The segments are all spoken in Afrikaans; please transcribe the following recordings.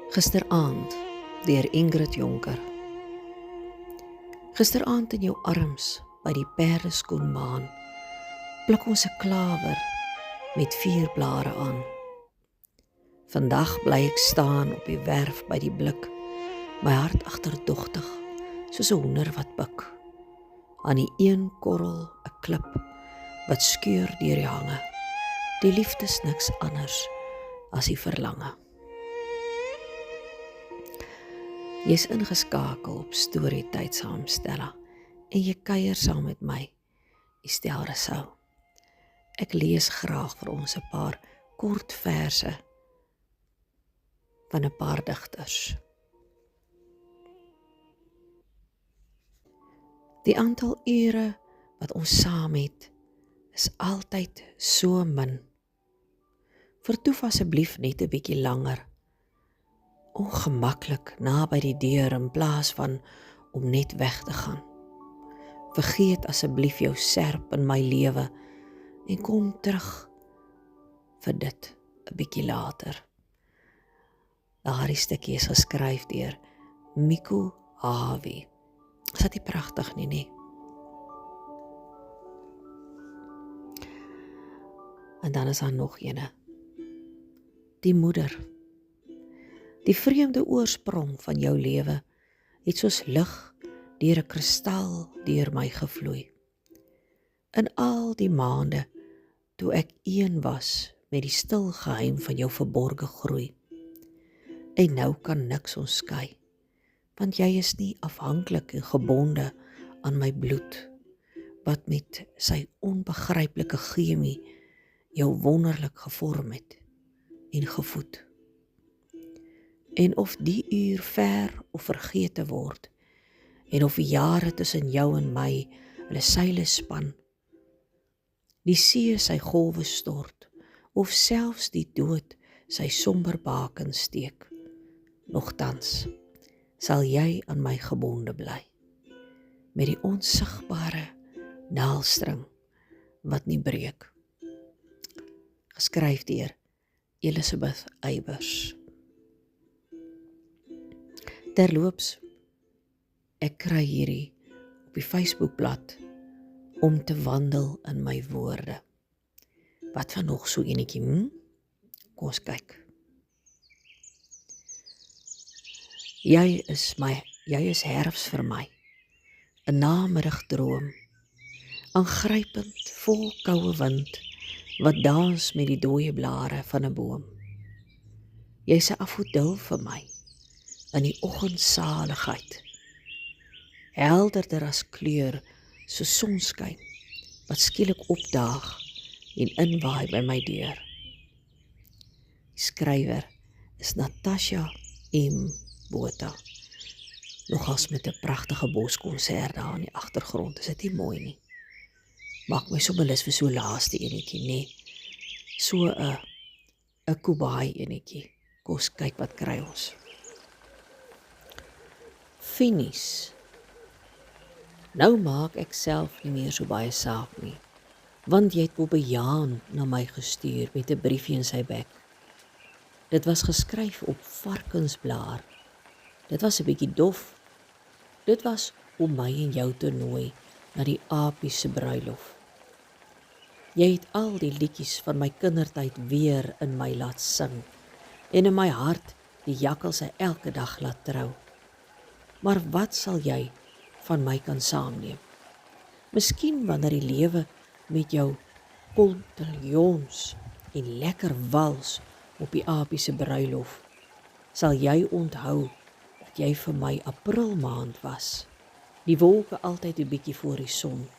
Gisteraand deur Ingrid Jonker. Gisteraand in jou arms by die perdeskoenbaan pluk ons 'n klawer met 4 blare aan. Vandag bly ek staan op die werf by die blik, my hart agterdogtig soos 'n hoender wat pik. Aan die een korrel 'n klip wat skeur deur die hange. Die liefde is niks anders as die verlange. Jy's ingeskakel op Storytyd saam Stella en jy kuier saam met my, Estel Rousseau. Ek lees graag vir ons 'n paar kort verse van 'n paar digters. Die aantal ure wat ons saam het, is altyd so min. Vertoef asseblief net 'n bietjie langer. Ongemaklik na by die deur in plaas van om net weg te gaan. Vergeet asseblief jou serp in my lewe en kom terug vir dit 'n bietjie later. Daardie stukkie is geskryf deur Miku Hawi. Is dit nie pragtig nie? En dan is daar nog eene. Die moeder. Die vreemde oorsprong van jou lewe het soos lig deur 'n kristal deur my gevloei. In al die maande toe ek een was met die stil geheim van jou verborge groei. En nou kan niks ons skei, want jy is nie afhanklik en gebonde aan my bloed, wat met sy onbegryplike chemie jou wonderlik gevorm het en gevoed. En of die uur ver of vergete word, en of die jare tussen jou en my hulle seile span, die see sy golwe stort, of selfs die dood sy somber baken steek, nogtans sal jy aan my gebonde bly, met die onsigbare naaldstring wat nie breek. Geskryf deur Elizabeth Eybers. Terloops, ek kry hierdie op die Facebookblad om te wandel in my woorde. Wat van nog so enetjie, Kom ons kyk. Jy is herfs vir my, 'n namiddagdroom, aangrypend vol koue wind, wat dans met die dooie blare van 'n boom. Jy's 'n afgodil vir my, in die oggendsaligheid, helderder as kleur, so sonskyn, wat skielik opdaag en inwaai by my deur. Die skrywer is Natasha M. Botha, nogals met 'n pragtige boskonsert daar in die agtergrond, is dit nie mooi nie? Maak my so belus vir so laaste enetjie, so 'n Kubai enetjie. Kom ons kyk wat kry ons. Finies. Nou maak ek self nie meer so baie saak nie, want jy het Bobbejaan na my gestuur met 'n briefie in sy bek. Dit was geskryf op varkensblaar. Dit was 'n bietjie dof. Dit was om my en jou te nooi na die aapie se bruilof. Jy het al die liedjies van my kindertyd weer in my laat sing, en in my hart die jakkalse elke dag laat trou. Maar wat sal jy van my kan saamneem? Miskien wanneer die lewe met jou kontiljons en lekker wals op die aapie se bruilof, sal jy onthou dat jy vir my Aprilmaand was, die wolke altyd 'n bietjie voor die son,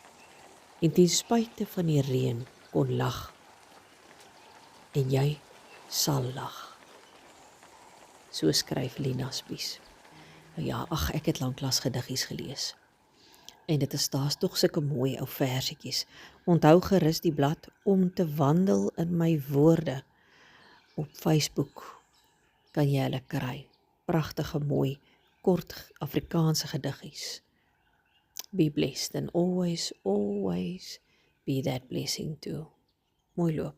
en ten spyte van die reën kon lag, en jy sal lag. So skryf Lina Spies. Ja, ek het lanklaas gediggies gelees. En dit is daar's tog sulke mooi ou versietjies. Onthou gerus die blad om te wandel in my woorde. Op Facebook kan jy hulle kry. Pragtige, mooi, kort Afrikaanse gediggies. Be blessed and always, always be that blessing too. Mooi loop.